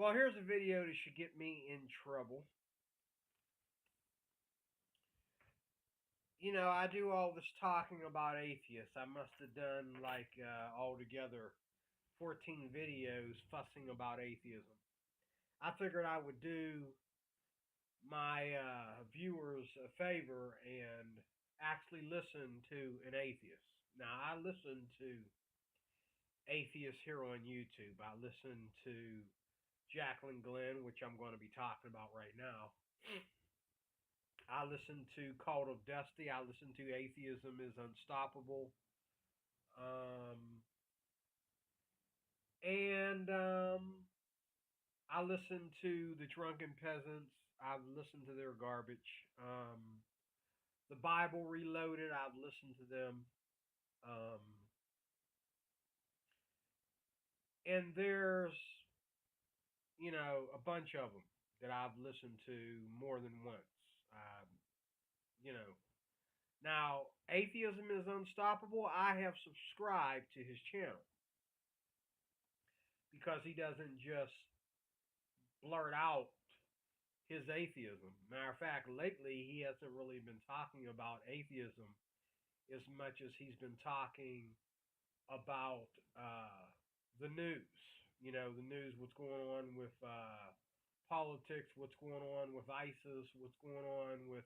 Well, here's a video that should get me in trouble. I do all this talking about atheists. I must have done like altogether 14 videos fussing about atheism. I figured I would do my viewers a favor and actually listen to an atheist. Now, I listen to atheists here on YouTube. I listen to Jacklyn Glenn, which I'm going to be talking about right now. I listen to Cult of Dusty. I listen to Atheism is Unstoppable. Um, and I listen to the Drunken Peasants. I've listened to their garbage. The Bible Reloaded. I've listened to them. Um, and there's, a bunch of them that I've listened to more than once. Um, you know, Now, Atheism is Unstoppable. I have subscribed to his channel because he doesn't just blurt out his atheism. Matter of fact, lately he hasn't really been talking about atheism as much as he's been talking about the news. The news, what's going on with politics, what's going on with ISIS, what's going on with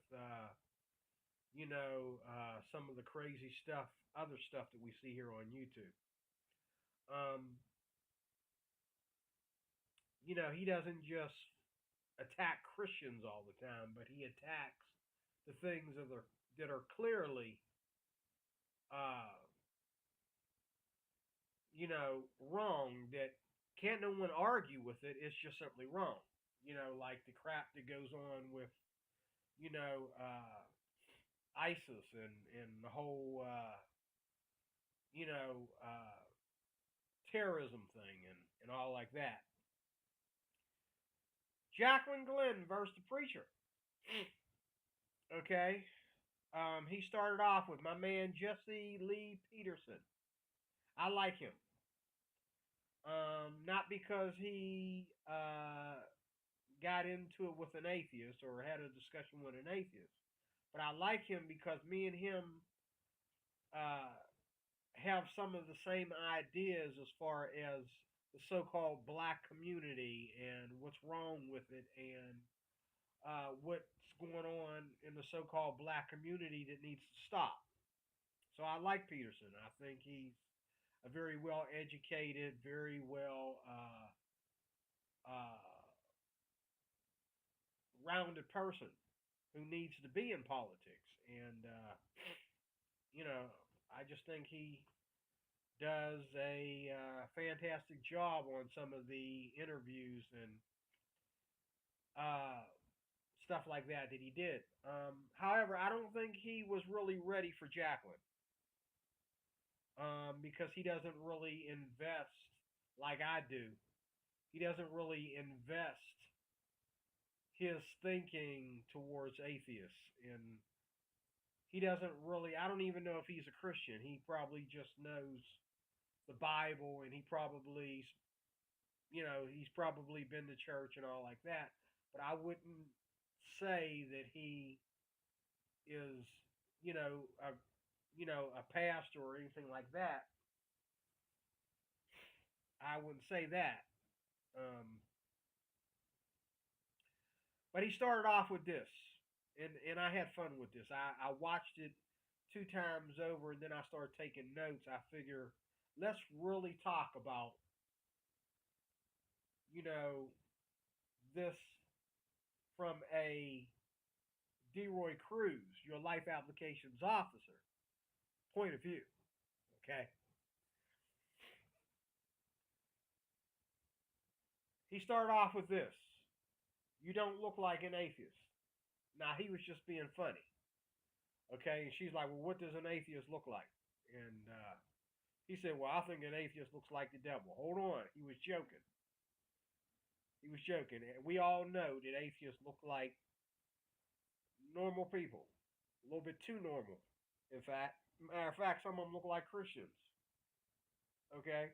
some of the crazy stuff, other stuff that we see here on YouTube. Um, he doesn't just attack Christians all the time, but he attacks the things that are clearly, uh, wrong. That can't no one argue with it. It's just simply wrong. Like the crap that goes on with, you know, uh, ISIS and the whole, you know, uh, terrorism thing and all like that. Jacklyn Glenn versus the preacher. Okay. He started off with my man Jesse Lee Peterson. I like him. Not because he got into it with an atheist or had a discussion with an atheist, but I like him because me and him uh, have some of the same ideas as far as the so-called black community and what's wrong with it and what's going on in the so-called black community that needs to stop. So I like Peterson. I think he's a very well educated, very well uh, rounded person who needs to be in politics. And, you know, I just think he does a fantastic job on some of the interviews and uh, stuff like that he did. However, I don't think he was really ready for Jacklyn because he doesn't really invest like I do. He doesn't really invest his thinking towards atheists, and he doesn't really. I don't even know if he's a Christian. He probably just knows the Bible, and he's probably been to church and all like that. But I wouldn't say that he is, a pastor or anything like that. I wouldn't say that. Um, but he started off with this, and I had fun with this. I watched it 2 times over, and then I started taking notes. I figure let's really talk about, you know, this from a DeRoy Cruz, your life applications officer, point of view. Okay. He started off with this. You don't look like an atheist. Now, he was just being funny. Okay. And she's like, well, what does an atheist look like? And he said, well, I think an atheist looks like the devil. Hold on. He was joking. He was joking. And we all know that atheists look like normal people. A little bit too normal. In fact, matter of fact, some of them look like Christians. Okay.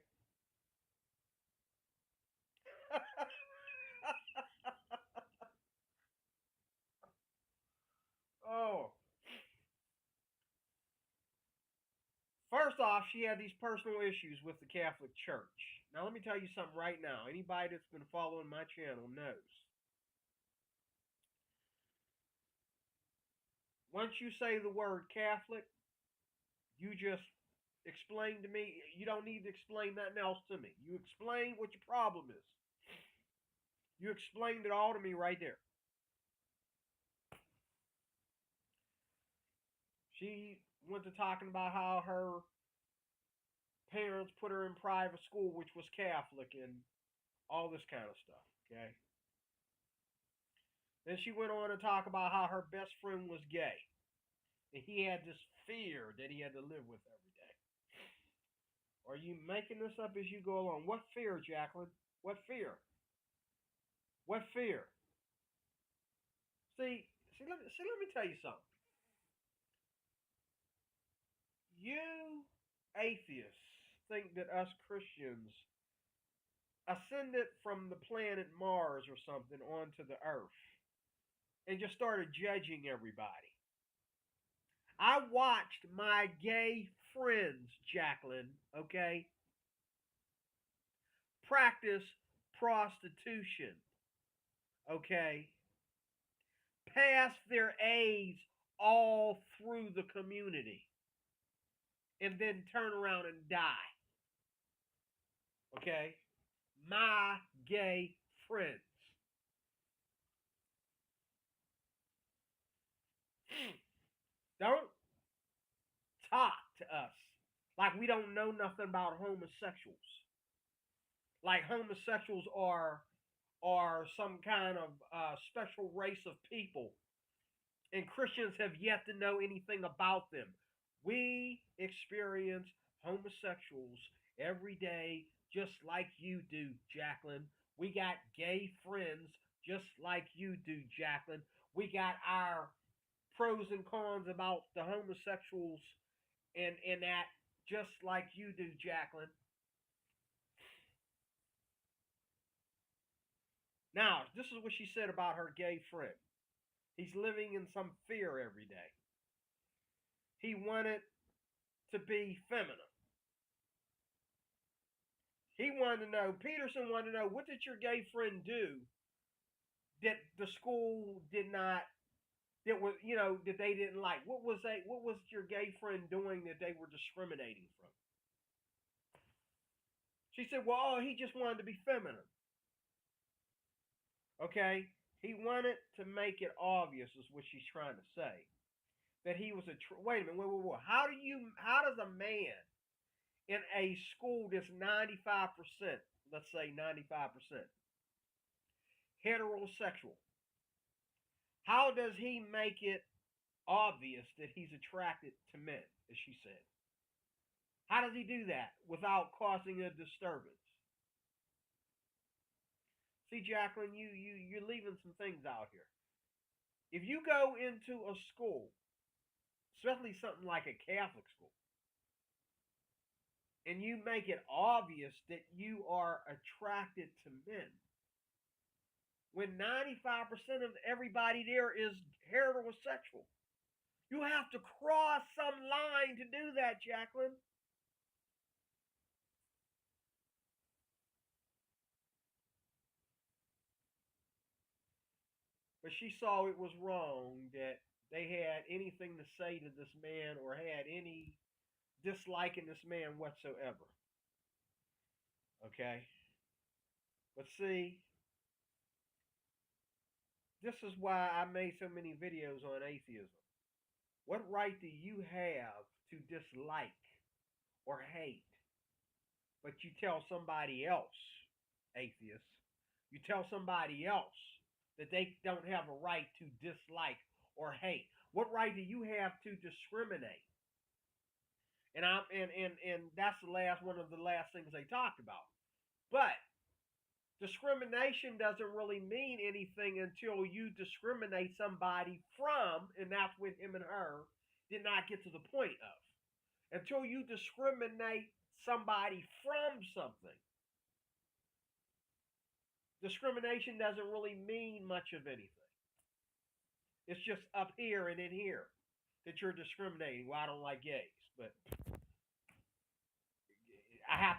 off, she had these personal issues with the Catholic Church. Now, let me tell you something right now. Anybody that's been following my channel knows. Once you say the word Catholic, you just explain to me. You don't need to explain nothing else to me. You explain what your problem is. You explained it all to me right there. She went to talking about how her parents put her in private school, which was Catholic, and all this kind of stuff, okay? Then she went on to talk about how her best friend was gay. And he had this fear that he had to live with every day. Are you making this up as you go along? What fear, Jacklyn? What fear? What fear? Let me tell you something. You atheists think that us Christians ascended from the planet Mars or something onto the earth and just started judging everybody. I watched my gay friends, Jacklyn, okay, practice prostitution, okay, pass their AIDS all through the community, and then turn around and die, okay? My gay friends. Don't talk to us like we don't know nothing about homosexuals. Like homosexuals are some kind of special race of people, and Christians have yet to know anything about them. We experience homosexuals every day, just like you do, Jacklyn. We got gay friends, just like you do, Jacklyn. We got our pros and cons about the homosexuals and that, just like you do, Jacklyn. Now, this is what she said about her gay friend. He's living in some fear every day. He wanted to be feminine. Peterson wanted to know, what did your gay friend do that the school did not, that they didn't like? What was your gay friend doing that they were discriminating from? She said, well, he just wanted to be feminine. Okay? He wanted to make it obvious, is what she's trying to say, that he was wait a minute, wait. How does a man in a school that's 95%, let's say 95%, heterosexual, how does he make it obvious that he's attracted to men, as she said? How does he do that without causing a disturbance? See, Jacklyn, you're leaving some things out here. If you go into a school, especially something like a Catholic school, and you make it obvious that you are attracted to men, when 95% of everybody there is heterosexual, you have to cross some line to do that, Jacklyn. But she saw it was wrong that they had anything to say to this man or had any dislike in this man whatsoever. Okay? But see, this is why I made so many videos on atheism. What right do you have to dislike or hate? But you tell somebody else, atheist, you tell somebody else that they don't have a right to dislike or hate. What right do you have to discriminate? And that's one of the last things they talked about. But discrimination doesn't really mean anything until you discriminate somebody from, and that's what him and her did not get to the point of. Until you discriminate somebody from something, discrimination doesn't really mean much of anything. It's just up here and in here that you're discriminating. Well, I don't like gays, but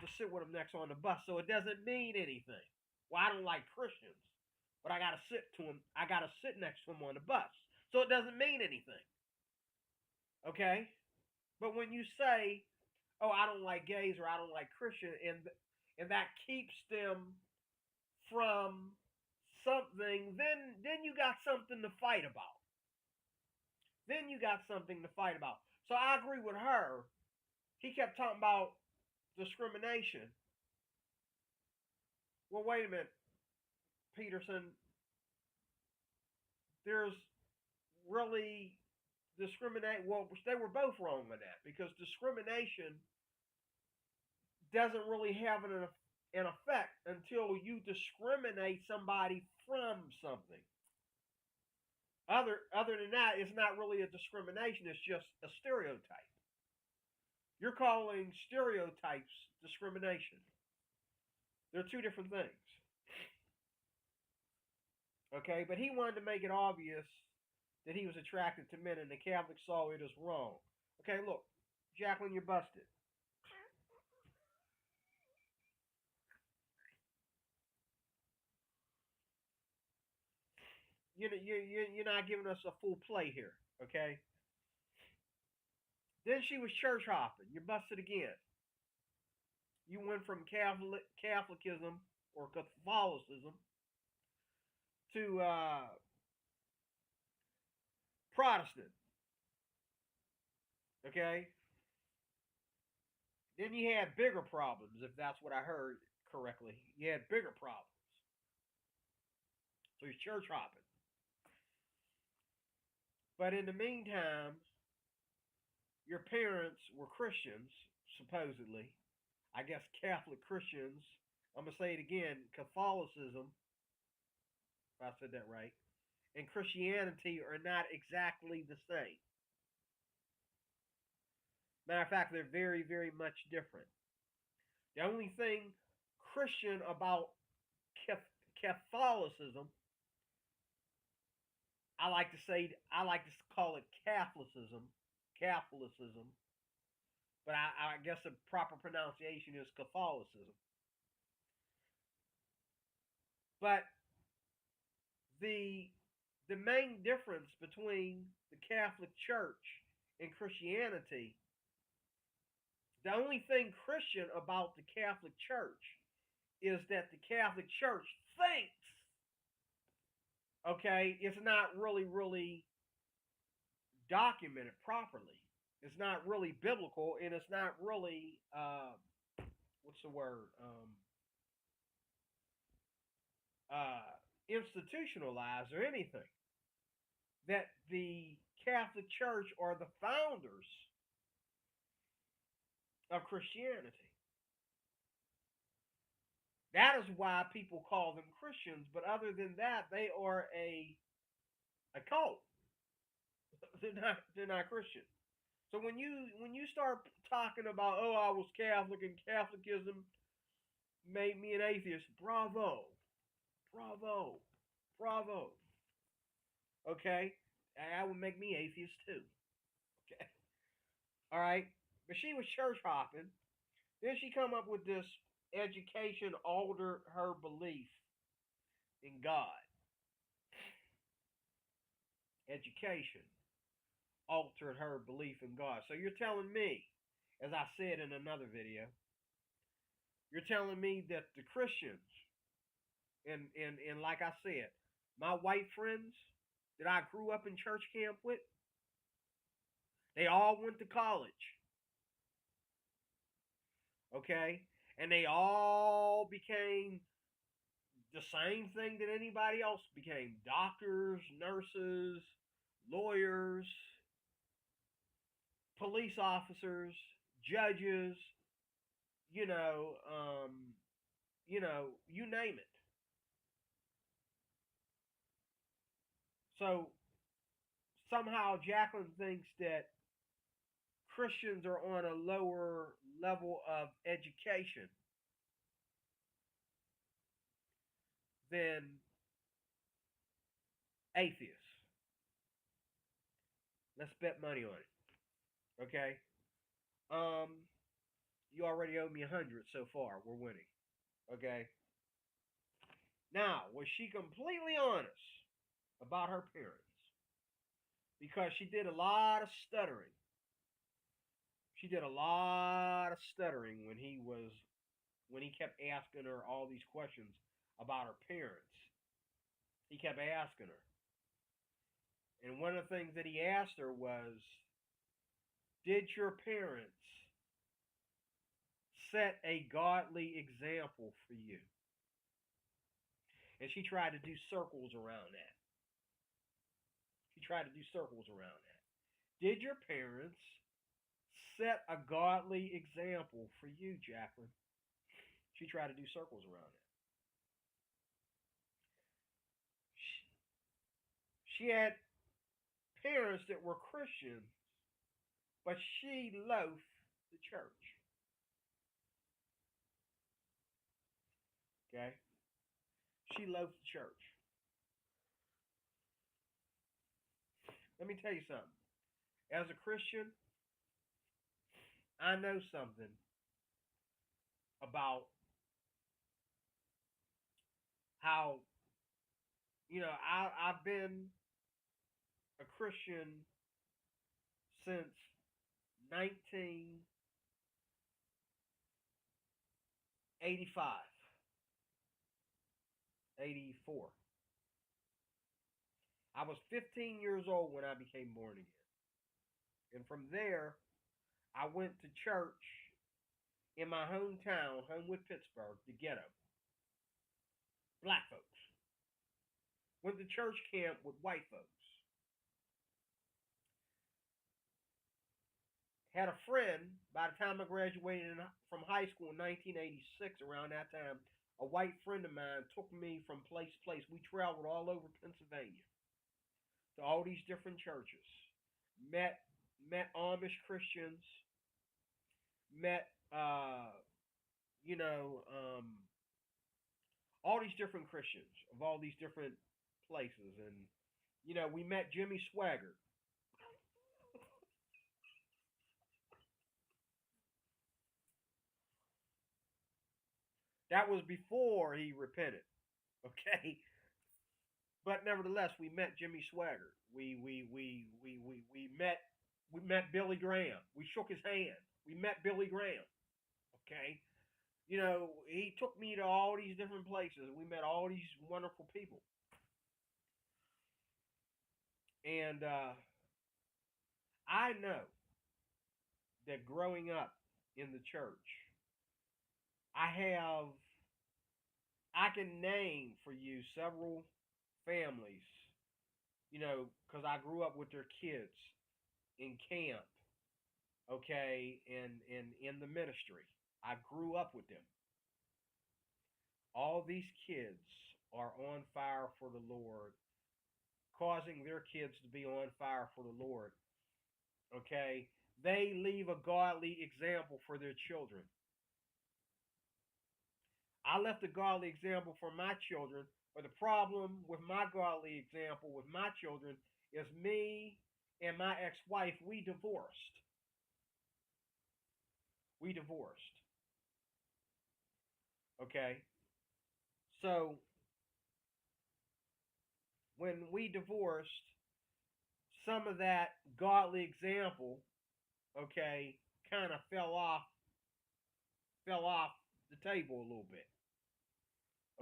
to sit with them next on the bus, so it doesn't mean anything. Well, I don't like Christians, but I got to sit to them. I got to sit next to them on the bus, so it doesn't mean anything. Okay, but when you say, "Oh, I don't like gays" or "I don't like Christians," and that keeps them from something, then you got something to fight about. Then you got something to fight about. So I agree with her. He kept talking about discrimination. Well, wait a minute, Peterson. There's really discriminate. Well, they were both wrong on that because discrimination doesn't really have an effect until you discriminate somebody from something. Other than that, it's not really a discrimination. It's just a stereotype. You're calling stereotypes discrimination. They're two different things. Okay, but he wanted to make it obvious that he was attracted to men, and the Catholics saw it as wrong. Okay, look, Jacklyn, you're busted. You're not giving us a full play here, okay? Then she was church hopping. You're busted again. You went from Catholicism or Catholicism to Protestant, okay? Then you had bigger problems, if that's what I heard correctly. You had bigger problems. So you're church hopping. But in the meantime, your parents were Christians, supposedly. I guess Catholic Christians. I'm going to say it again, Catholicism, if I said that right, and Christianity are not exactly the same. Matter of fact, they're very, very much different. The only thing Christian about Catholicism, I like to call it Catholicism, but I guess the proper pronunciation is Catholicism. But the main difference between the Catholic Church and Christianity, the only thing Christian about the Catholic Church is that the Catholic Church thinks, okay, it's not really documented properly. It's not really biblical, and it's not really what's the word? Institutionalized or anything. That the Catholic Church are the founders of Christianity. That is why people call them Christians, but other than that, they are a cult. They're not Christian. So when you start talking about, oh, I was Catholic and Catholicism made me an atheist, bravo, bravo, bravo. Okay, that would make me atheist too. Okay, all right. But she was church hopping. Then she come up with this education altered her belief in God. Education altered her belief in God. So you're telling me, as I said in another video, you're telling me that the Christians, and like I said, my white friends that I grew up in church camp with, they all went to college. Okay? And they all became the same thing that anybody else became. Doctors, nurses, lawyers, police officers, judges, you name it. So somehow Jacklyn thinks that Christians are on a lower level of education than atheists. Let's bet money on it. Okay? You already owe me 100 so far. We're winning. Okay? Now, was she completely honest about her parents? Because she did a lot of stuttering. She did a lot of stuttering when he kept asking her all these questions about her parents. He kept asking her. And one of the things that he asked her was, did your parents set a godly example for you? And she tried to do circles around that. Did your parents set a godly example for you, Jacklyn? She tried to do circles around that. She had parents that were Christians, but she loathed the church. Okay? She loathed the church. Let me tell you something. As a Christian, I know something about how, I've been a Christian since 1985, 84. I was 15 years old when I became born again. And from there, I went to church in my hometown, Homewood, Pittsburgh, the ghetto. Black folks. Went to church camp with white folks. Had a friend, by the time I graduated from high school in 1986, around that time, a white friend of mine took me from place to place. We traveled all over Pennsylvania to all these different churches. Met Amish Christians, met all these different Christians of all these different places, and we met Jimmy Swaggart. That was before he repented, okay? But nevertheless, we met Jimmy Swaggart. We met Billy Graham. We shook his hand. We met Billy Graham, okay? He took me to all these different places. We met all these wonderful people. And I know that growing up in the church, I can name for you several families, because I grew up with their kids in camp, okay, and in the ministry. I grew up with them. All these kids are on fire for the Lord, causing their kids to be on fire for the Lord. Okay? They leave a godly example for their children. I left a godly example for my children, but the problem with my godly example with my children is me and my ex-wife, we divorced. We divorced. Okay? So, when we divorced, some of that godly example, okay, kind of fell off the table a little bit.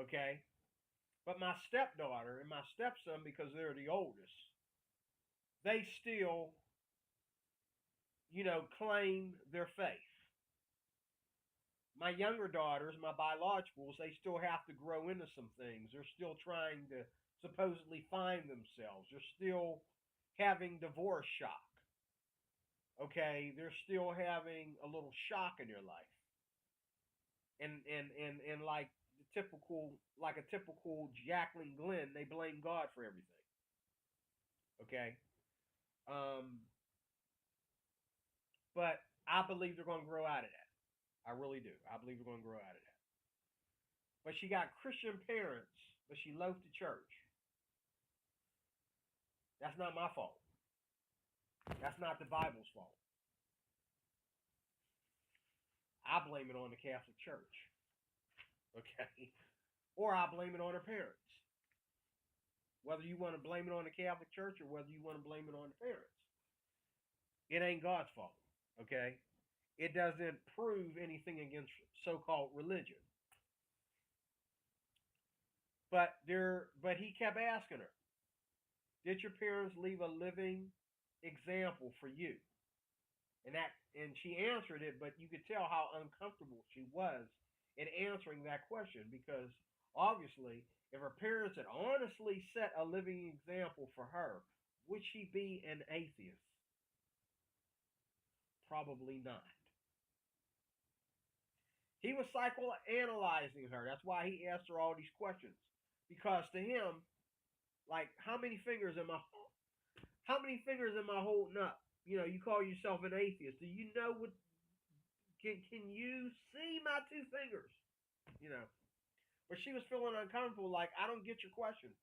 Okay? But my stepdaughter and my stepson, because they're the oldest, they still, claim their faith. My younger daughters, my biologicals, they still have to grow into some things. They're still trying to supposedly find themselves. They're still having divorce shock. Okay, they're still having a little shock in their life. And like a typical Jacklyn Glenn, they blame God for everything. Okay? But I believe they're going to grow out of that. I really do. I believe they're going to grow out of that. But she got Christian parents, but she loathed the church. That's not my fault. That's not the Bible's fault. I blame it on the Catholic Church. Okay? Or I blame it on her parents. Whether you want to blame it on the Catholic Church or whether you want to blame it on the parents, it ain't God's fault. Okay? It doesn't prove anything against so-called religion. But he kept asking her, did your parents leave a living example for you? And she answered it, but you could tell how uncomfortable she was in answering that question, because obviously, if her parents had honestly set a living example for her, would she be an atheist? Probably not. He was psychoanalyzing her. That's why he asked her all these questions. Because to him, like, how many fingers am I holding up? You know, you call yourself an atheist. Do you know what? Can you see my two fingers? You know, but she was feeling uncomfortable. Like, I don't get your question.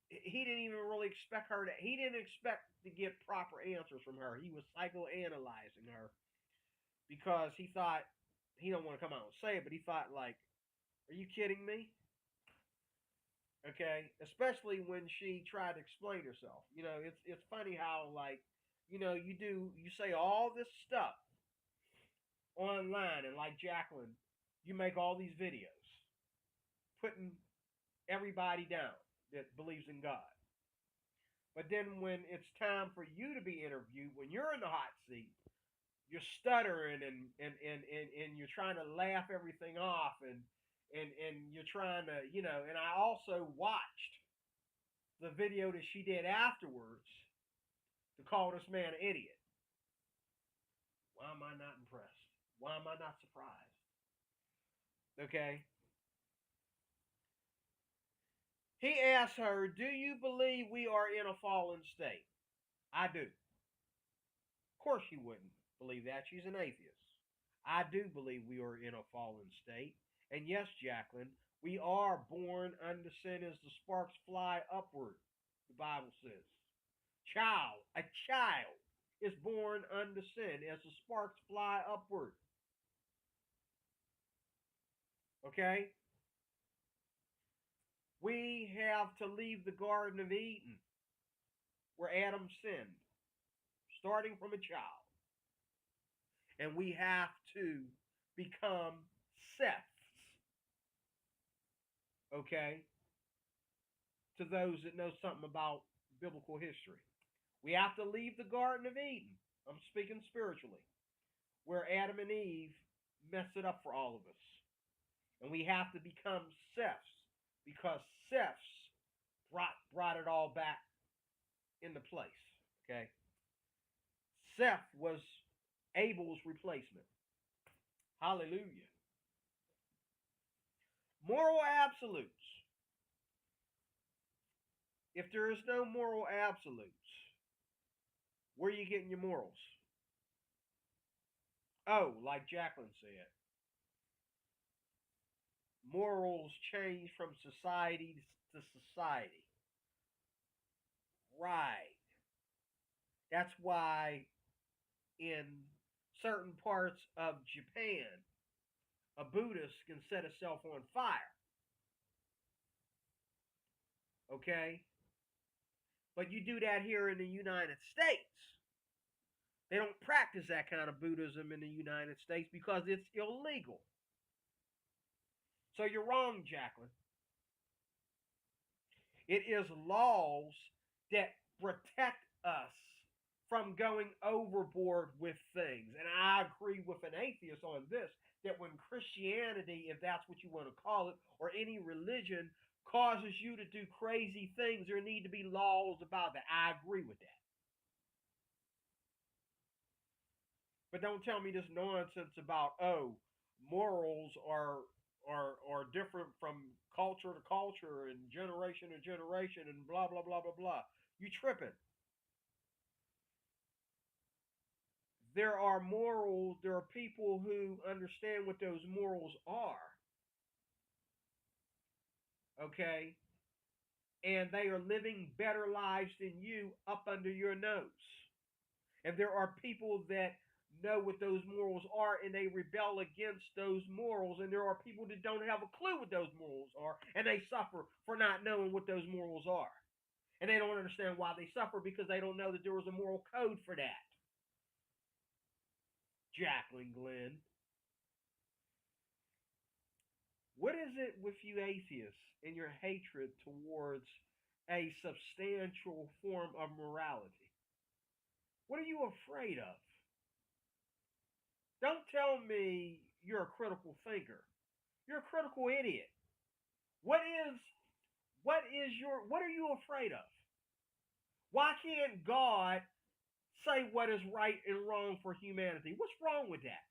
He didn't even really expect her to. He didn't expect to get proper answers from her. He was psychoanalyzing her because he thought he don't want to come out and say it, but he thought, like, are you kidding me? Okay, especially when she tried to explain herself. You know, it's funny how, like, you know, you say all this stuff online, and like Jacklyn, you make all these videos putting everybody down that believes in God. But then when it's time for you to be interviewed, when you're in the hot seat, you're stuttering and you're trying to laugh everything off, and you're trying to, you know, and I also watched the video that she did afterwards to call this man an idiot. Why am I not impressed? Why am I not surprised? Okay. He asked her, do you believe we are in a fallen state? I do. Of course she wouldn't believe that. She's an atheist. I do believe we are in a fallen state. And yes, Jacklyn, we are born unto sin as the sparks fly upward, the Bible says. A child is born unto sin as the sparks fly upward. Okay? We have to leave the Garden of Eden where Adam sinned, starting from a child. And we have to become Seths. Okay? To those that know something about biblical history. We have to leave the Garden of Eden. I'm speaking spiritually. Where Adam and Eve messed it up for all of us. And we have to become Seths, because Seths brought it all back into place. Okay? Seth was Abel's replacement. Hallelujah. Moral absolutes. If there is no moral absolutes, where are you getting your morals? Oh, like Jacklyn said, morals change from society to society. Right. That's why in certain parts of Japan, a Buddhist can set himself on fire. Okay? But you do that here in the United States. They don't practice that kind of Buddhism in the United States because it's illegal. So you're wrong, Jacklyn. It is laws that protect us from going overboard with things. And I agree with an atheist on this, that when Christianity, if that's what you want to call it, or any religion causes you to do crazy things, there need to be laws about that. I agree with that. But don't tell me this nonsense about, oh, morals are different from culture to culture and generation to generation and blah blah blah blah blah. You tripping. There are morals, there are people who understand what those morals are. Okay? And they are living better lives than you up under your nose. And there are people that know what those morals are, and they rebel against those morals. And there are people that don't have a clue what those morals are, and they suffer for not knowing what those morals are. And they don't understand why they suffer, because they don't know that there was a moral code for that. Jacklyn Glenn. What is it with you atheists and your hatred towards a substantial form of morality? What are you afraid of? Don't tell me you're a critical thinker. You're a critical idiot. What are you afraid of? Why can't God say what is right and wrong for humanity? What's wrong with that?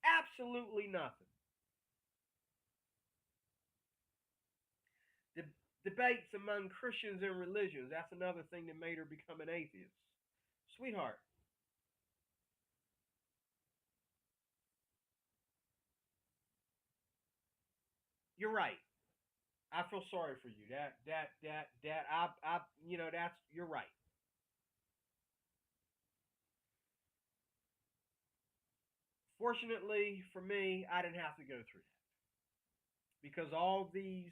Absolutely nothing. The debates among Christians and religions, that's another thing that made her become an atheist. Sweetheart, you're right. I feel sorry for you. That's, you're right. Fortunately for me, I didn't have to go through that, because all these,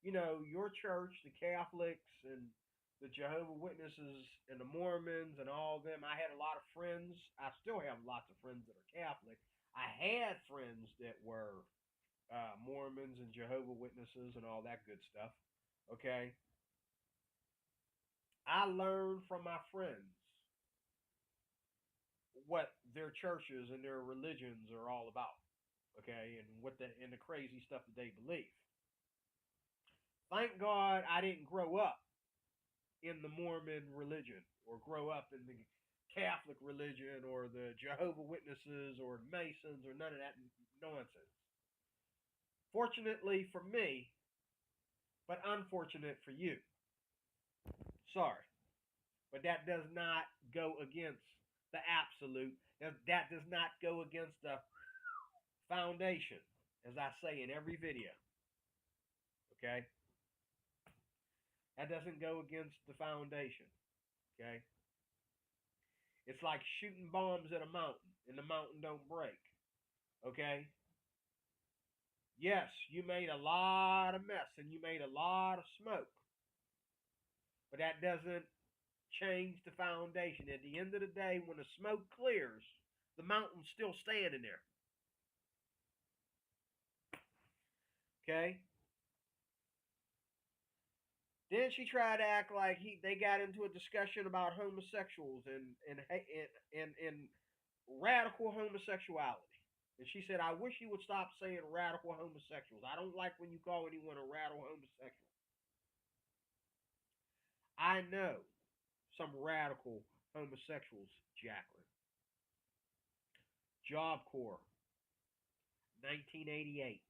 your church, the Catholics and the Jehovah Witnesses and the Mormons and all of them, I had a lot of friends. I still have lots of friends that are Catholic. I had friends that were Mormons and Jehovah Witnesses and all that good stuff. Okay, I learned from my friends what their churches and their religions are all about. Okay, and the crazy stuff that they believe. Thank God I didn't grow up in the Mormon religion, or grow up in the Catholic religion, or the Jehovah Witnesses, or Masons, or none of that nonsense. Fortunately for me, but unfortunate for you. Sorry. But that does not go against the absolute. That does not go against the foundation, as I say in every video. Okay? That doesn't go against the foundation. Okay? It's like shooting bombs at a mountain, and the mountain don't break. Okay? Yes, you made a lot of mess and you made a lot of smoke, but that doesn't change the foundation. At the end of the day, when the smoke clears, the mountain's still standing there. Okay? Then she tried to act like they got into a discussion about homosexuals and radical homosexuality. And she said, I wish you would stop saying radical homosexuals. I don't like when you call anyone a radical homosexual. I know some radical homosexuals, Jacklyn. Job Corps, 1988.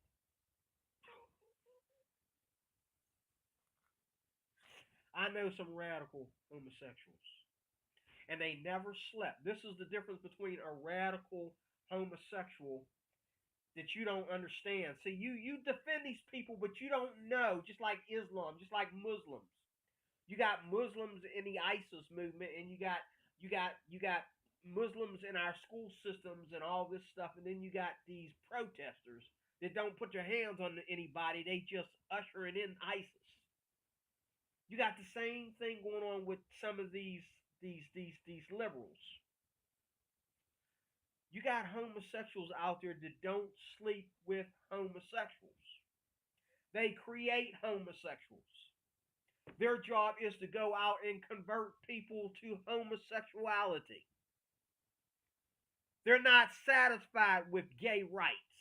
I know some radical homosexuals, and they never slept. This is the difference between a radical homosexual that you don't understand. See, you defend these people, but you don't know. Just like Islam, just like Muslims. You got Muslims in the ISIS movement, and you got Muslims in our school systems and all this stuff, and then you got these protesters that don't put their hands on anybody. They just ushering in ISIS. You got the same thing going on with some of these liberals. You got homosexuals out there that don't sleep with homosexuals. They create homosexuals. Their job is to go out and convert people to homosexuality. They're not satisfied with gay rights.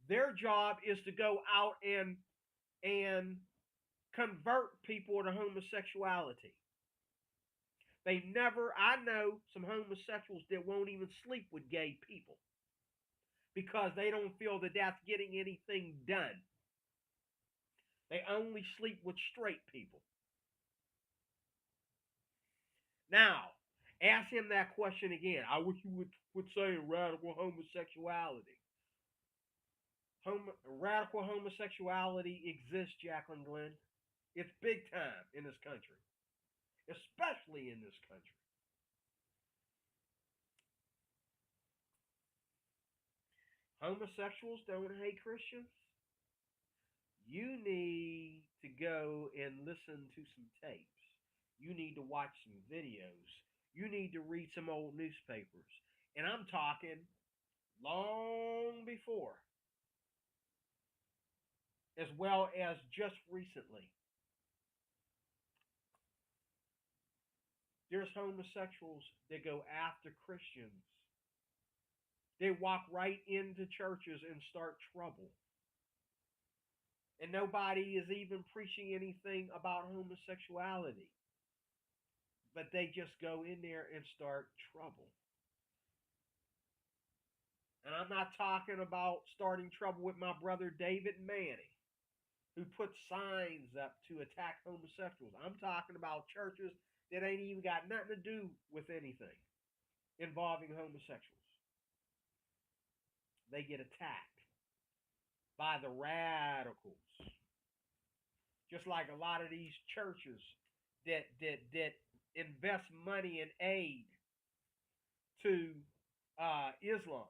Their job is to go out and convert people to homosexuality. I know some homosexuals that won't even sleep with gay people because they don't feel that that's getting anything done. They only sleep with straight people. Now, ask him that question again. I wish you would say radical homosexuality. Radical homosexuality exists, Jacklyn Glenn. It's big time in this country, especially in this country. Homosexuals don't hate Christians. You need to go and listen to some tapes. You need to watch some videos. You need to read some old newspapers. And I'm talking long before, as well as just recently. There's homosexuals that go after Christians. They walk right into churches and start trouble. And nobody is even preaching anything about homosexuality. But they just go in there and start trouble. And I'm not talking about starting trouble with my brother David Manning, who put signs up to attack homosexuals. I'm talking about churches that ain't even got nothing to do with anything involving homosexuals. They get attacked by the radicals. Just like a lot of these churches that invest money and aid to Islam,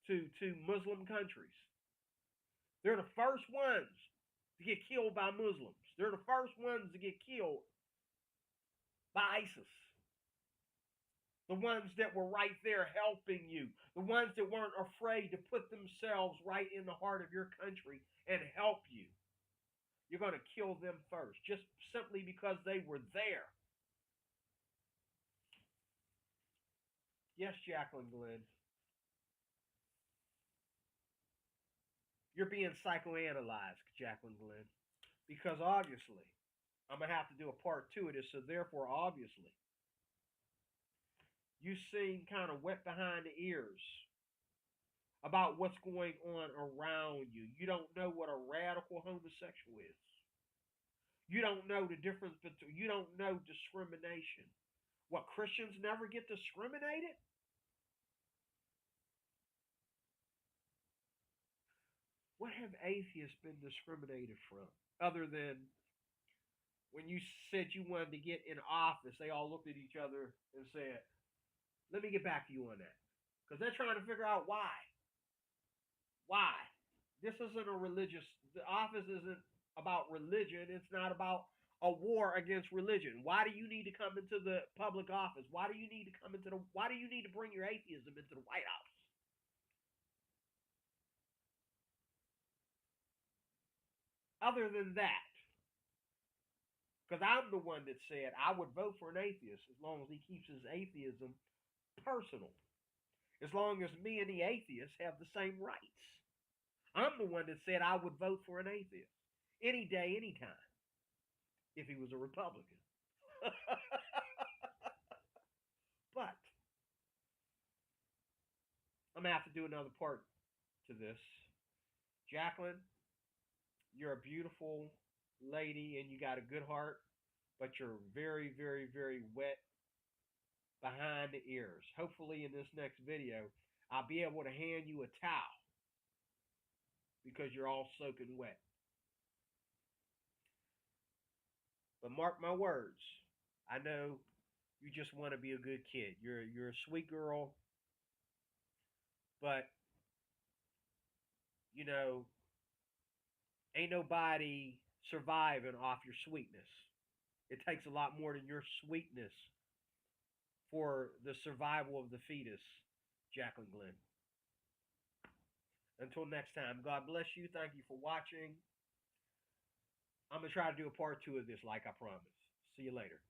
to Muslim countries. They're the first ones to get killed by Muslims. They're the first ones to get killed by ISIS. The ones that were right there helping you. The ones that weren't afraid to put themselves right in the heart of your country and help you. You're going to kill them first, just simply because they were there. Yes, Jacklyn Glenn. You're being psychoanalyzed, Jacklyn Glenn. Because obviously, I'm going to have to do a part 2 of this, so therefore, obviously, you seem kind of wet behind the ears about what's going on around you. You don't know what a radical homosexual is. You don't know the difference between, you don't know discrimination. What, Christians never get discriminated? What have atheists been discriminated from? Other than when you said you wanted to get in office, they all looked at each other and said, let me get back to you on that. Because they're trying to figure out why. Why? This isn't a religious, the office isn't about religion. It's not about a war against religion. Why do you need to come into the public office? Why do you need to why do you need to bring your atheism into the White House? Other than that, because I'm the one that said I would vote for an atheist as long as he keeps his atheism personal. As long as me and the atheist have the same rights. I'm the one that said I would vote for an atheist any day, anytime, if he was a Republican. But I'm going to have to do another part to this. Jacklyn, you're a beautiful lady and you got a good heart, but you're very, very, very wet behind the ears. Hopefully in this next video, I'll be able to hand you a towel because you're all soaking wet. But mark my words, I know you just want to be a good kid. You're a sweet girl, but you know, ain't nobody surviving off your sweetness. It takes a lot more than your sweetness for the survival of the fetus, Jacklyn Glenn. Until next time, God bless you. Thank you for watching. I'm going to try to do a part 2 of this like I promised. See you later.